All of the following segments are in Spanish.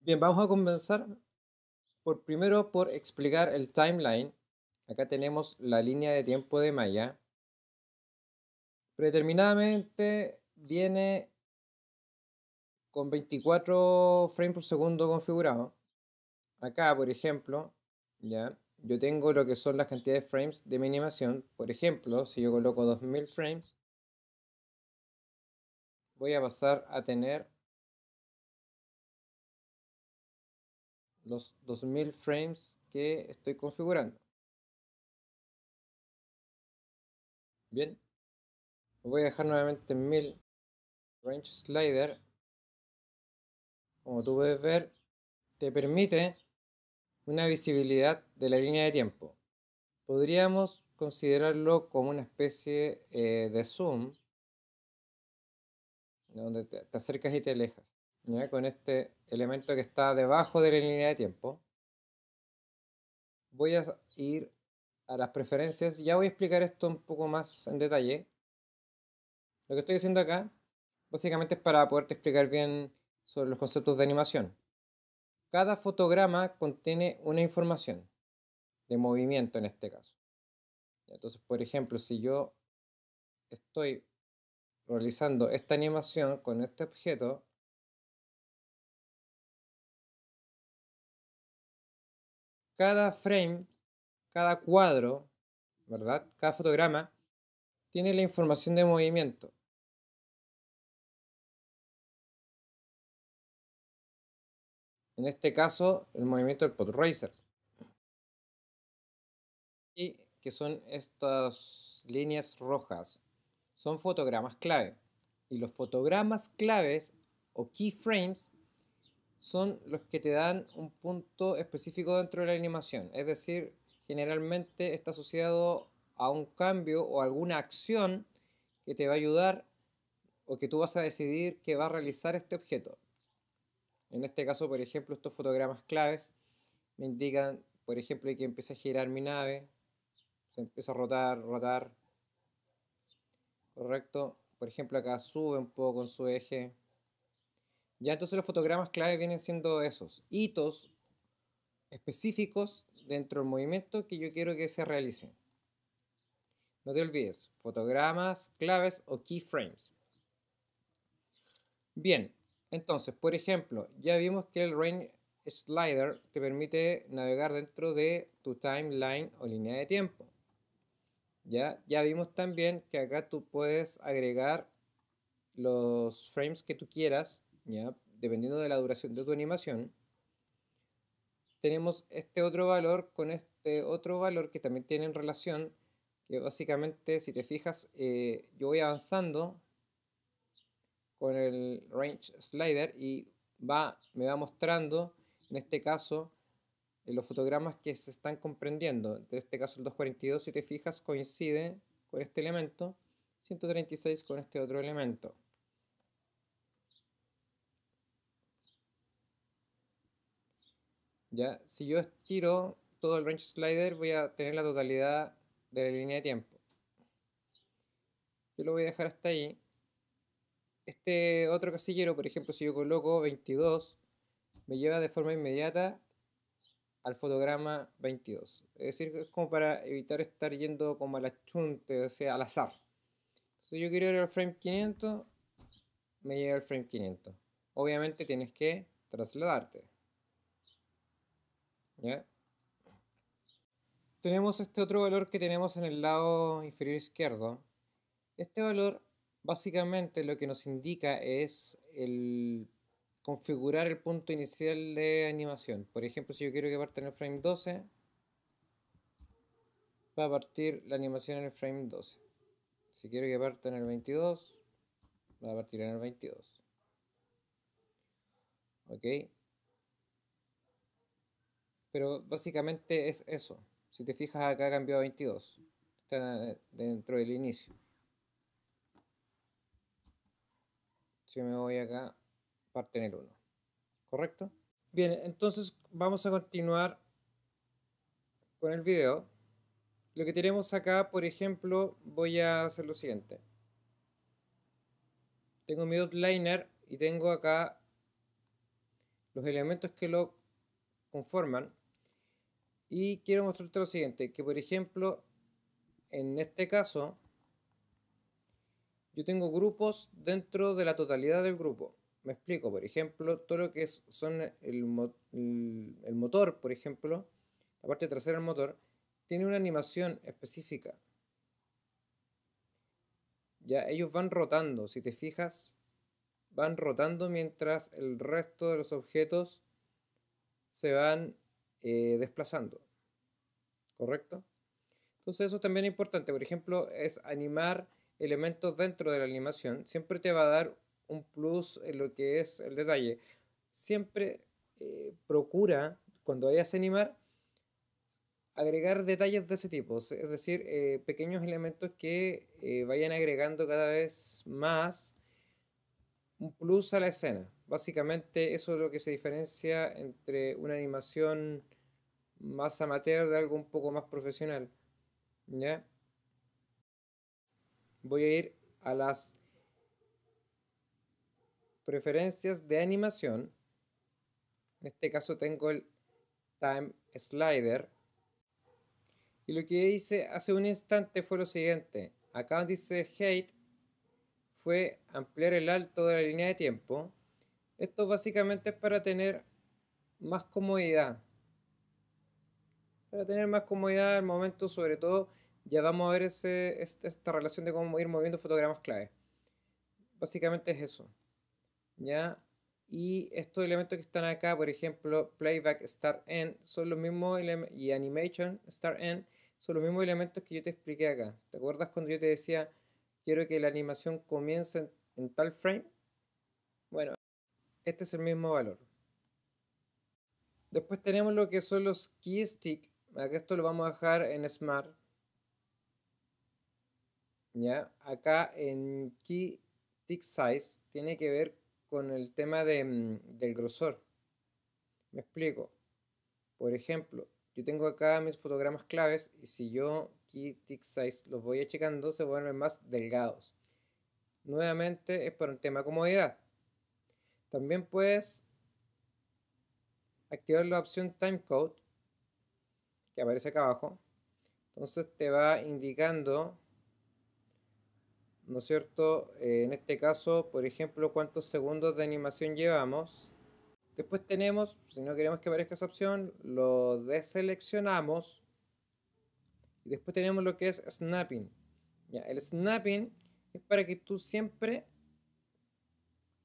Bien, vamos a comenzar primero por explicar el timeline. Acá tenemos la línea de tiempo de Maya. Predeterminadamente viene con 24 frames por segundo configurado. Acá, por ejemplo, ya, yo tengo lo que son las cantidades de frames de mi animación. Por ejemplo, si yo coloco 2000 frames, voy a pasar a tener los 2000 frames que estoy configurando. Bien, lo voy a dejar nuevamente en 1000 range slider. Como tú puedes ver, te permite una visibilidad de la línea de tiempo. Podríamos considerarlo como una especie de zoom, donde te acercas y te alejas, ¿ya? Con este elemento que está debajo de la línea de tiempo. Voy a ir a las preferencias. Ya voy a explicar esto un poco más en detalle. Lo que estoy haciendo acá básicamente es para poderte explicar bien sobre los conceptos de animación. Cada fotograma contiene una información de movimiento en este caso. Entonces, por ejemplo, si yo estoy realizando esta animación con este objeto, cada frame, cada cuadro, ¿verdad? Cada fotograma tiene la información de movimiento. En este caso, el movimiento del Podracer. Y que son estas líneas rojas. Son fotogramas clave. Y los fotogramas claves o keyframes son los que te dan un punto específico dentro de la animación. Es decir, generalmente está asociado a un cambio o alguna acción que te va a ayudar o que tú vas a decidir que va a realizar este objeto. En este caso, por ejemplo, estos fotogramas claves me indican, por ejemplo, que empieza a girar mi nave, se empieza a rotar, correcto. Por ejemplo, acá sube un poco con su eje. Ya entonces los fotogramas clave vienen siendo esos hitos específicos dentro del movimiento que yo quiero que se realicen. No te olvides, fotogramas, claves o keyframes. Bien, entonces, por ejemplo, ya vimos que el Range Slider te permite navegar dentro de tu timeline o línea de tiempo. Ya vimos también que acá tú puedes agregar los frames que tú quieras, ¿ya? Dependiendo de la duración de tu animación. Tenemos este otro valor con este otro valor que también tienen relación, que básicamente, si te fijas, yo voy avanzando con el range slider y me va mostrando, en este caso, los fotogramas que se están comprendiendo. En este caso el 242, si te fijas, coincide con este elemento, 136 con este otro elemento. ¿Ya? Si yo estiro todo el range slider, voy a tener la totalidad de la línea de tiempo. Yo lo voy a dejar hasta ahí. Este otro casillero, por ejemplo, si yo coloco 22, me lleva de forma inmediata al fotograma 22. Es decir, es como para evitar estar yendo como a la chunte, o sea, al azar. Si yo quiero ir al frame 500, me llega al frame 500. Obviamente tienes que trasladarte. ¿Ya? Tenemos este otro valor que tenemos en el lado inferior izquierdo. Este valor básicamente lo que nos indica es el configurar el punto inicial de animación. Por ejemplo, si yo quiero que parta en el frame 12, va a partir la animación en el frame 12. Si quiero que parta en el 22, va a partir en el 22. ¿Ok? Pero básicamente es eso. Si te fijas acá cambió a 22. Está dentro del inicio. Si me voy acá, parte en el 1. ¿Correcto? Bien, entonces vamos a continuar con el video. Lo que tenemos acá, por ejemplo, voy a hacer lo siguiente. Tengo mi outliner y tengo acá los elementos que lo conforman. Y quiero mostrarte lo siguiente, que por ejemplo, en este caso, yo tengo grupos dentro de la totalidad del grupo. Me explico, por ejemplo, todo lo que son el motor, por ejemplo, la parte trasera del motor, tiene una animación específica. Ya ellos van rotando, si te fijas, van rotando mientras el resto de los objetos se van desplazando. ¿Correcto? Entonces eso también es importante. Por ejemplo, es animar elementos dentro de la animación. Siempre te va a dar un plus en lo que es el detalle. Siempre procura, cuando vayas a animar, agregar detalles de ese tipo. Es decir, pequeños elementos que vayan agregando cada vez más un plus a la escena. Básicamente eso es lo que se diferencia entre una animación más amateur de algo un poco más profesional. ¿Ya? Voy a ir a las preferencias de animación. En este caso tengo el Time Slider. Y lo que hice hace un instante fue lo siguiente. Acá donde dice Height fue ampliar el alto de la línea de tiempo. Esto básicamente es para tener más comodidad. Para tener más comodidad al momento, sobre todo, ya vamos a ver esta relación de cómo ir moviendo fotogramas clave. Básicamente es eso. ¿Ya? Y estos elementos que están acá, por ejemplo, Playback Start End, son los mismos y Animation Start End, son los mismos elementos que yo te expliqué acá. ¿Te acuerdas cuando yo te decía, quiero que la animación comience en tal frame? Bueno, este es el mismo valor. Después tenemos lo que son los Key Stick. Acá esto lo vamos a dejar en Smart. ¿Ya? Acá en Key Stick Size tiene que ver con el tema del grosor. Me explico. Por ejemplo, yo tengo acá mis fotogramas claves y si yo Key Tick Size los voy achicando, se vuelven más delgados. Nuevamente es por un tema de comodidad. También puedes activar la opción Timecode que aparece acá abajo. Entonces te va indicando, ¿no es cierto? En este caso, por ejemplo, cuántos segundos de animación llevamos. Después tenemos, si no queremos que aparezca esa opción, lo deseleccionamos. Y después tenemos lo que es snapping. Ya, el snapping es para que tú siempre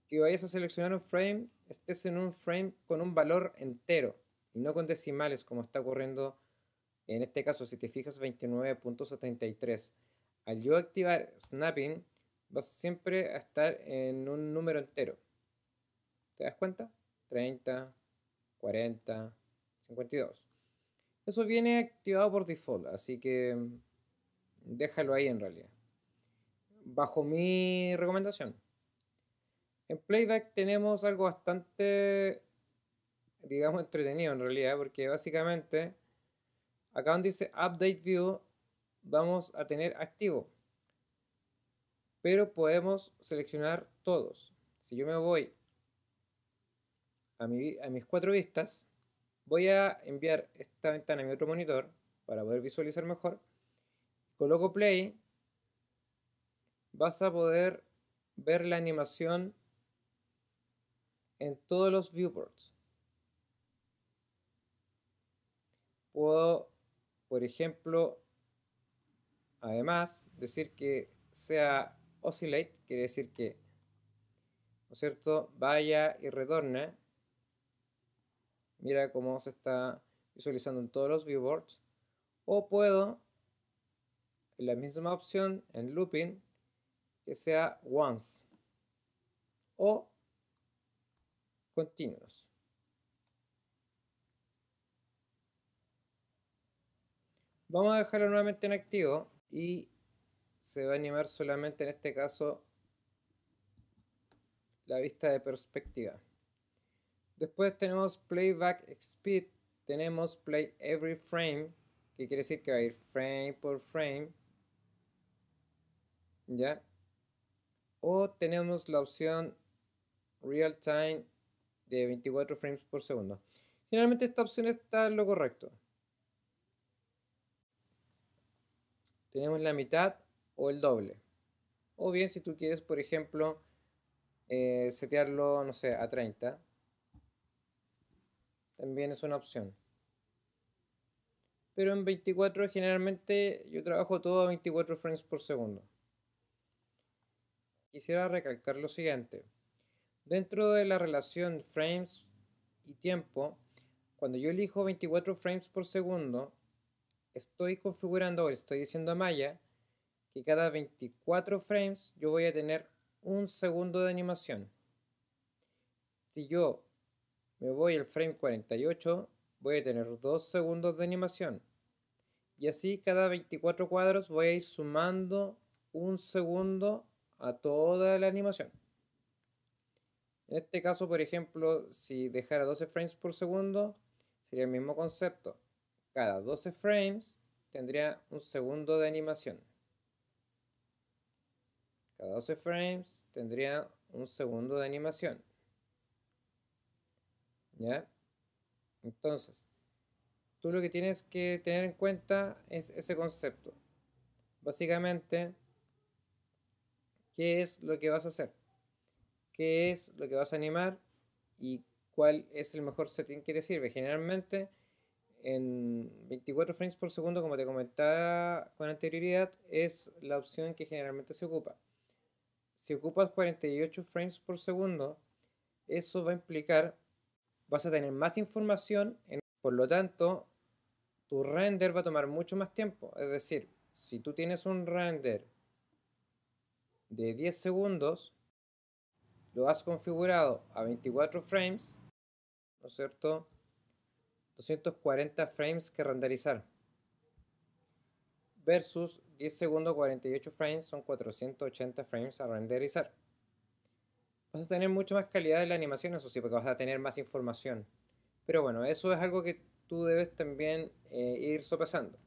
que vayas a seleccionar un frame, estés en un frame con un valor entero y no con decimales como está ocurriendo en este caso. Si te fijas, 29.73. Al yo activar snapping, vas siempre a estar en un número entero. ¿Te das cuenta? 30, 40, 52. Eso viene activado por default, así que déjalo ahí en realidad. Bajo mi recomendación. En Playback tenemos algo bastante, digamos, entretenido en realidad, porque básicamente acá donde dice Update View vamos a tener activo, pero podemos seleccionar todos. Si yo me voy a mis 4 vistas, voy a enviar esta ventana a mi otro monitor para poder visualizar mejor. Coloco Play, vas a poder ver la animación en todos los viewports. Puedo, por ejemplo, además decir que sea oscillate, quiere decir que, ¿no es cierto?, vaya y retorne. Mira cómo se está visualizando en todos los viewports. O puedo, en la misma opción, en looping, que sea once o continuous. Vamos a dejarlo nuevamente en activo y se va a animar solamente en este caso la vista de perspectiva. Después tenemos Playback Speed, tenemos Play Every Frame, que quiere decir que va a ir frame por frame, ¿ya? O tenemos la opción Real Time de 24 frames por segundo. Generalmente esta opción está en lo correcto. Tenemos la mitad o el doble. O bien si tú quieres, por ejemplo, setearlo, no sé, a 30, también es una opción. Pero en 24 generalmente yo trabajo todo a 24 frames por segundo. Quisiera recalcar lo siguiente. Dentro de la relación frames y tiempo, cuando yo elijo 24 frames por segundo, estoy configurando o estoy diciendo a Maya que cada 24 frames yo voy a tener un segundo de animación. Si yo me voy al frame 48, voy a tener 2 segundos de animación. Y así cada 24 cuadros voy a ir sumando un segundo a toda la animación. En este caso, por ejemplo, si dejara 12 frames por segundo, sería el mismo concepto. Cada 12 frames tendría un segundo de animación. Cada 12 frames tendría un segundo de animación. ¿Ya? Entonces, tú lo que tienes que tener en cuenta es ese concepto. Básicamente, ¿qué es lo que vas a hacer? ¿Qué es lo que vas a animar? ¿Y cuál es el mejor setting que te sirve? Generalmente, en 24 frames por segundo, como te comentaba con anterioridad, es la opción que generalmente se ocupa. Si ocupas 48 frames por segundo, eso va a implicar, vas a tener más información, por lo tanto, tu render va a tomar mucho más tiempo. Es decir, si tú tienes un render de 10 segundos, lo has configurado a 24 frames, ¿no es cierto? 240 frames que renderizar. Versus 10 segundos 48 frames son 480 frames a renderizar. Vas a tener mucho más calidad en la animación, eso sí, porque vas a tener más información. Pero bueno, eso es algo que tú debes también ir sopesando.